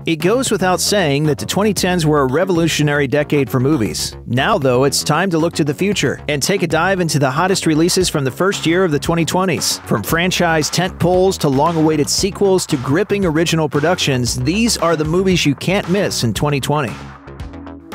It goes without saying that the 2010s were a revolutionary decade for movies. Now, though, it's time to look to the future and take a dive into the hottest releases from the first year of the 2020s. From franchise tentpoles to long-awaited sequels to gripping original productions, these are the movies you can't miss in 2020.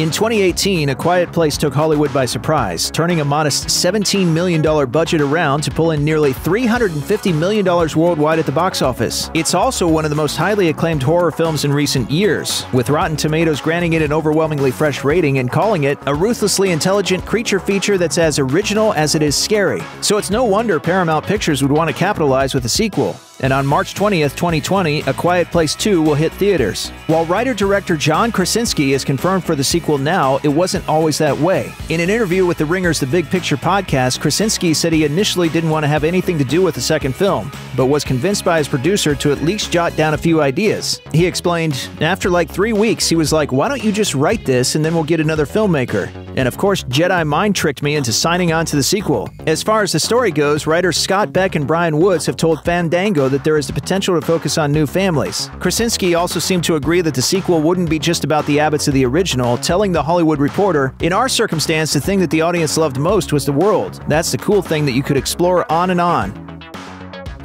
In 2018, A Quiet Place took Hollywood by surprise, turning a modest $17 million budget around to pull in nearly $350 million worldwide at the box office. It's also one of the most highly acclaimed horror films in recent years, with Rotten Tomatoes granting it an overwhelmingly fresh rating and calling it a ruthlessly intelligent creature feature that's as original as it is scary. So it's no wonder Paramount Pictures would want to capitalize with a sequel. And on March 20th, 2020, A Quiet Place 2 will hit theaters. While writer-director John Krasinski is confirmed for the sequel now, it wasn't always that way. In an interview with The Ringer's The Big Picture podcast, Krasinski said he initially didn't want to have anything to do with the second film, but was convinced by his producer to at least jot down a few ideas. He explained, after like 3 weeks, he was like, why don't you just write this and then we'll get another filmmaker? And of course, Jedi mind tricked me into signing on to the sequel. As far as the story goes, writers Scott Beck and Brian Woods have told Fandango that there is the potential to focus on new families. Krasinski also seemed to agree that the sequel wouldn't be just about the Abbotts of the original, telling The Hollywood Reporter, "In our circumstance, the thing that the audience loved most was the world. That's the cool thing that you could explore on and on."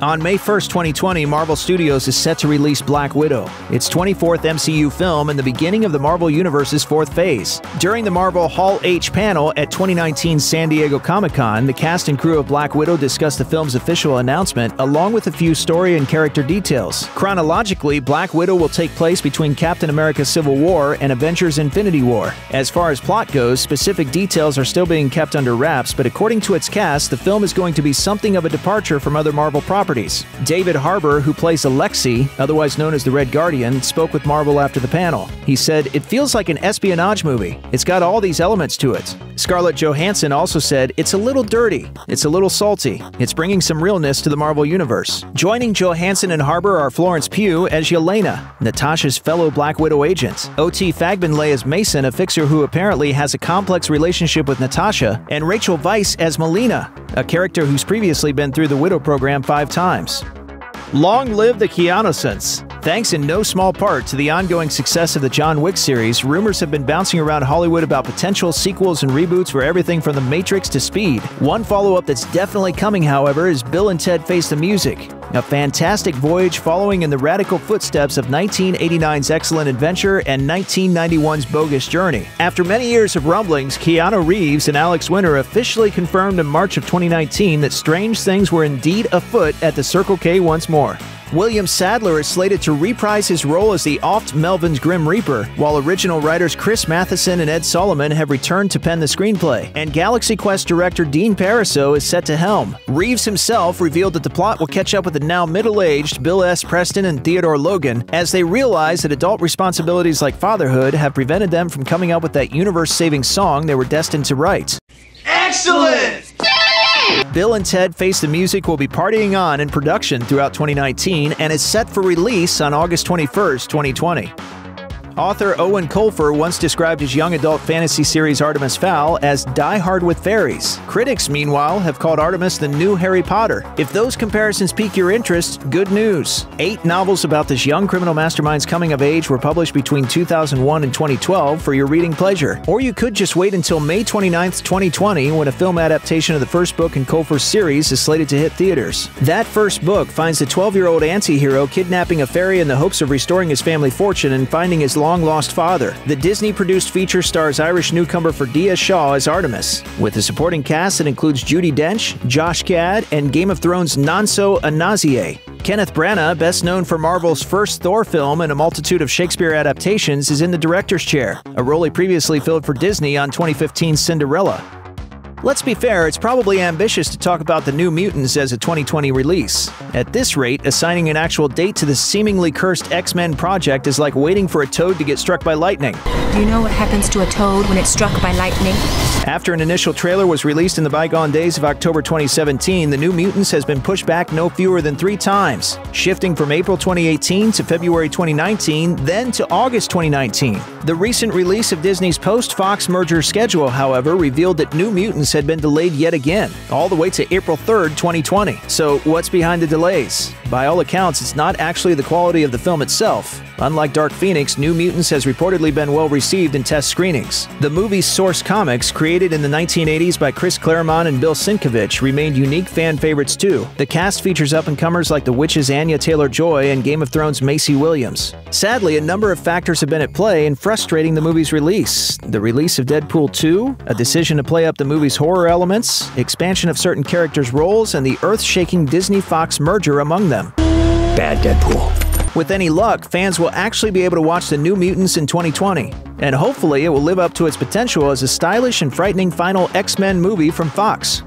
On May 1st, 2020, Marvel Studios is set to release Black Widow, its 24th MCU film and the beginning of the Marvel Universe's fourth phase. During the Marvel Hall H panel at 2019's San Diego Comic-Con, the cast and crew of Black Widow discussed the film's official announcement, along with a few story and character details. Chronologically, Black Widow will take place between Captain America: Civil War and Avengers: Infinity War. As far as plot goes, specific details are still being kept under wraps, but according to its cast, the film is going to be something of a departure from other Marvel properties. David Harbour, who plays Alexei, otherwise known as the Red Guardian, spoke with Marvel after the panel. He said, "It feels like an espionage movie. It's got all these elements to it." Scarlett Johansson also said, "It's a little dirty. It's a little salty. It's bringing some realness to the Marvel Universe." Joining Johansson and Harbour are Florence Pugh as Yelena, Natasha's fellow Black Widow agent, O.T. Fagbenle as Mason, a fixer who apparently has a complex relationship with Natasha, and Rachel Weisz as Melina, a character who's previously been through the Widow program 5 times. Long live the Keanu-sense! Thanks in no small part to the ongoing success of the John Wick series, rumors have been bouncing around Hollywood about potential sequels and reboots for everything from The Matrix to Speed. One follow-up that's definitely coming, however, is Bill and Ted Face the Music, a fantastic voyage following in the radical footsteps of 1989's Excellent Adventure and 1991's Bogus Journey. After many years of rumblings, Keanu Reeves and Alex Winter officially confirmed in March of 2019 that strange things were indeed afoot at the Circle K once more. William Sadler is slated to reprise his role as the oft Melvin's Grim Reaper, while original writers Chris Matheson and Ed Solomon have returned to pen the screenplay, and Galaxy Quest director Dean Parisot is set to helm. Reeves himself revealed that the plot will catch up with the now middle-aged Bill S. Preston and Theodore Logan as they realize that adult responsibilities like fatherhood have prevented them from coming up with that universe-saving song they were destined to write. Excellent! Bill and Ted Face the Music will be partying on in production throughout 2019 and is set for release on August 21st, 2020. Author Owen Colfer once described his young adult fantasy series Artemis Fowl as Die Hard with fairies. Critics, meanwhile, have called Artemis the new Harry Potter. If those comparisons pique your interest, good news. 8 novels about this young criminal mastermind's coming of age were published between 2001 and 2012 for your reading pleasure. Or you could just wait until May 29th, 2020 when a film adaptation of the first book in Colfer's series is slated to hit theaters. That first book finds the 12-year-old anti-hero kidnapping a fairy in the hopes of restoring his family fortune and finding his long-lost father. The Disney-produced feature stars Irish newcomer Ferdia Shaw as Artemis, with a supporting cast that includes Judi Dench, Josh Gad, and Game of Thrones' Nonso Anazie. Kenneth Branagh, best known for Marvel's first Thor film and a multitude of Shakespeare adaptations, is in the director's chair, a role he previously filled for Disney on 2015's Cinderella. Let's be fair, it's probably ambitious to talk about the New Mutants as a 2020 release. At this rate, assigning an actual date to the seemingly cursed X-Men project is like waiting for a toad to get struck by lightning. Do you know what happens to a toad when it's struck by lightning? After an initial trailer was released in the bygone days of October 2017, The New Mutants has been pushed back no fewer than 3 times, shifting from April 2018 to February 2019, then to August 2019. The recent release of Disney's post-Fox merger schedule, however, revealed that New Mutants had been delayed yet again, all the way to April 3rd, 2020. So what's behind the delays? By all accounts, it's not actually the quality of the film itself. Unlike Dark Phoenix, New Mutants has reportedly been well received in test screenings. The movie's source comics, created in the 1980s by Chris Claremont and Bill Sienkiewicz, remained unique fan favorites too. The cast features up-and-comers like The Witch's Anya Taylor-Joy and Game of Thrones' Macy Williams. Sadly, a number of factors have been at play in frustrating the movie's release. The release of Deadpool 2, a decision to play up the movie's horror elements, expansion of certain characters' roles, and the earth-shaking Disney-Fox merger among them. Bad Deadpool. With any luck, fans will actually be able to watch The New Mutants in 2020, and hopefully it will live up to its potential as a stylish and frightening final X-Men movie from Fox.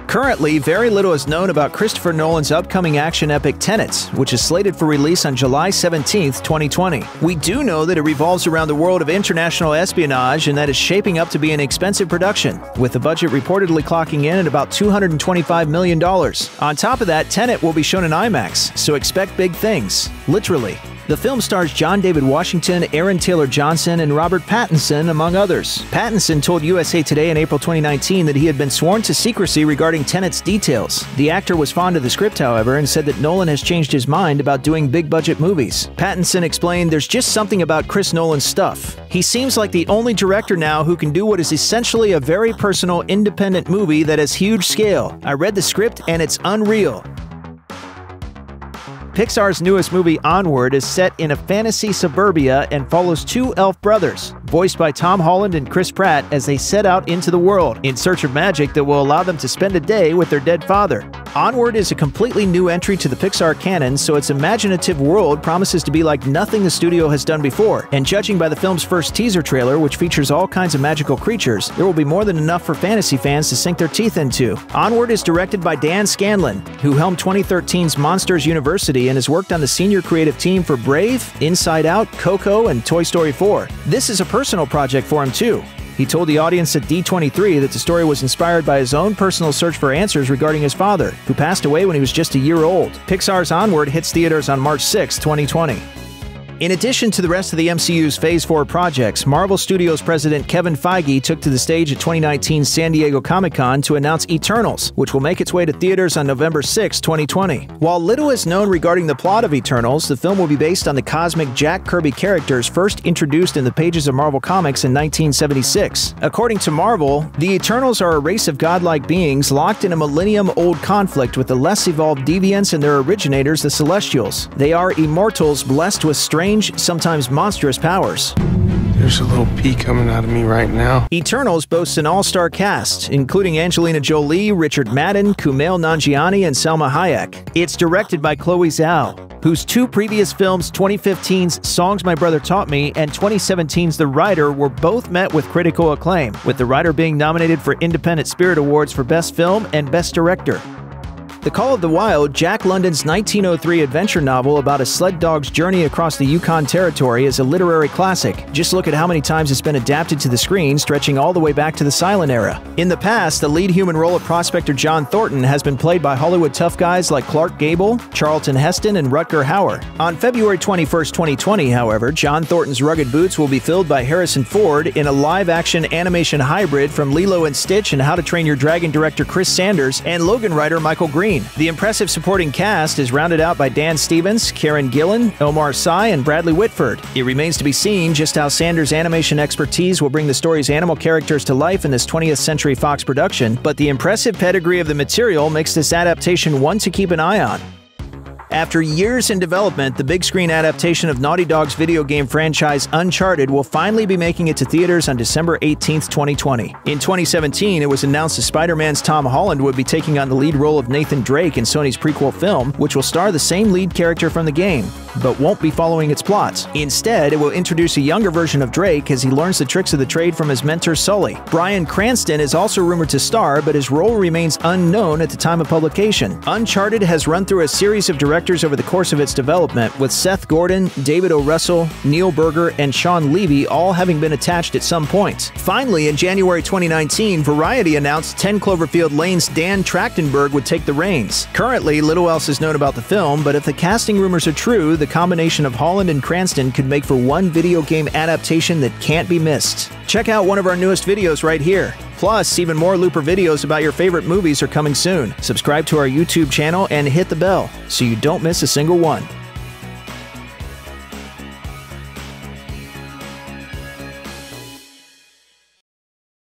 Currently, very little is known about Christopher Nolan's upcoming action epic Tenet, which is slated for release on July 17, 2020. We do know that it revolves around the world of international espionage and that it's shaping up to be an expensive production, with the budget reportedly clocking in at about $225 million. On top of that, Tenet will be shown in IMAX, so expect big things. Literally. The film stars John David Washington, Aaron Taylor Johnson, and Robert Pattinson, among others. Pattinson told USA Today in April 2019 that he had been sworn to secrecy regarding Tenet's details. The actor was fond of the script, however, and said that Nolan has changed his mind about doing big-budget movies. Pattinson explained, "There's just something about Chris Nolan's stuff. He seems like the only director now who can do what is essentially a very personal, independent movie that has huge scale. I read the script and it's unreal." Pixar's newest movie, Onward, is set in a fantasy suburbia and follows two elf brothers, voiced by Tom Holland and Chris Pratt, as they set out into the world in search of magic that will allow them to spend a day with their dead father. Onward is a completely new entry to the Pixar canon, so its imaginative world promises to be like nothing the studio has done before, and judging by the film's first teaser trailer, which features all kinds of magical creatures, there will be more than enough for fantasy fans to sink their teeth into. Onward is directed by Dan Scanlon, who helmed 2013's Monsters University and has worked on the senior creative team for Brave, Inside Out, Coco, and Toy Story 4. This is a personal project for him too. He told the audience at D23 that the story was inspired by his own personal search for answers regarding his father, who passed away when he was just a year old. Pixar's Onward hits theaters on March 6, 2020. In addition to the rest of the MCU's Phase 4 projects, Marvel Studios president Kevin Feige took to the stage at 2019's San Diego Comic-Con to announce Eternals, which will make its way to theaters on November 6, 2020. While little is known regarding the plot of Eternals, the film will be based on the cosmic Jack Kirby characters first introduced in the pages of Marvel Comics in 1976. According to Marvel, the Eternals are a race of godlike beings locked in a millennium-old conflict with the less evolved deviants and their originators, the Celestials. They are immortals blessed with strange, sometimes monstrous powers. There's a little pee coming out of me right now. Eternals boasts an all-star cast, including Angelina Jolie, Richard Madden, Kumail Nanjiani, and Salma Hayek. It's directed by Chloe Zhao, whose two previous films, 2015's Songs My Brother Taught Me and 2017's The Rider, were both met with critical acclaim, with The Rider being nominated for Independent Spirit Awards for Best Film and Best Director. The Call of the Wild, Jack London's 1903 adventure novel about a sled dog's journey across the Yukon Territory, is a literary classic. Just look at how many times it's been adapted to the screen, stretching all the way back to the silent era. In the past, the lead human role of Prospector John Thornton has been played by Hollywood tough guys like Clark Gable, Charlton Heston, and Rutger Hauer. On February 21, 2020, however, John Thornton's rugged boots will be filled by Harrison Ford in a live-action animation hybrid from Lilo and Stitch and How to Train Your Dragon director Chris Sanders and Logan writer Michael Green. The impressive supporting cast is rounded out by Dan Stevens, Karen Gillan, Omar Sy, and Bradley Whitford. It remains to be seen just how Sanders' animation expertise will bring the story's animal characters to life in this 20th Century Fox production, but the impressive pedigree of the material makes this adaptation one to keep an eye on. After years in development, the big screen adaptation of Naughty Dog's video game franchise Uncharted will finally be making it to theaters on December 18, 2020. In 2017, it was announced that Spider-Man's Tom Holland would be taking on the lead role of Nathan Drake in Sony's prequel film, which will star the same lead character from the game, but won't be following its plots. Instead, it will introduce a younger version of Drake as he learns the tricks of the trade from his mentor Sully. Bryan Cranston is also rumored to star, but his role remains unknown at the time of publication. Uncharted has run through a series of directors over the course of its development, with Seth Gordon, David O. Russell, Neil Berger, and Sean Levy all having been attached at some point. Finally, in January 2019, Variety announced 10 Cloverfield Lane's Dan Trachtenberg would take the reins. Currently, little else is known about the film, but if the casting rumors are true, the combination of Holland and Cranston could make for one video game adaptation that can't be missed. Check out one of our newest videos right here. Plus, even more Looper videos about your favorite movies are coming soon. Subscribe to our YouTube channel and hit the bell so you don't miss a single one.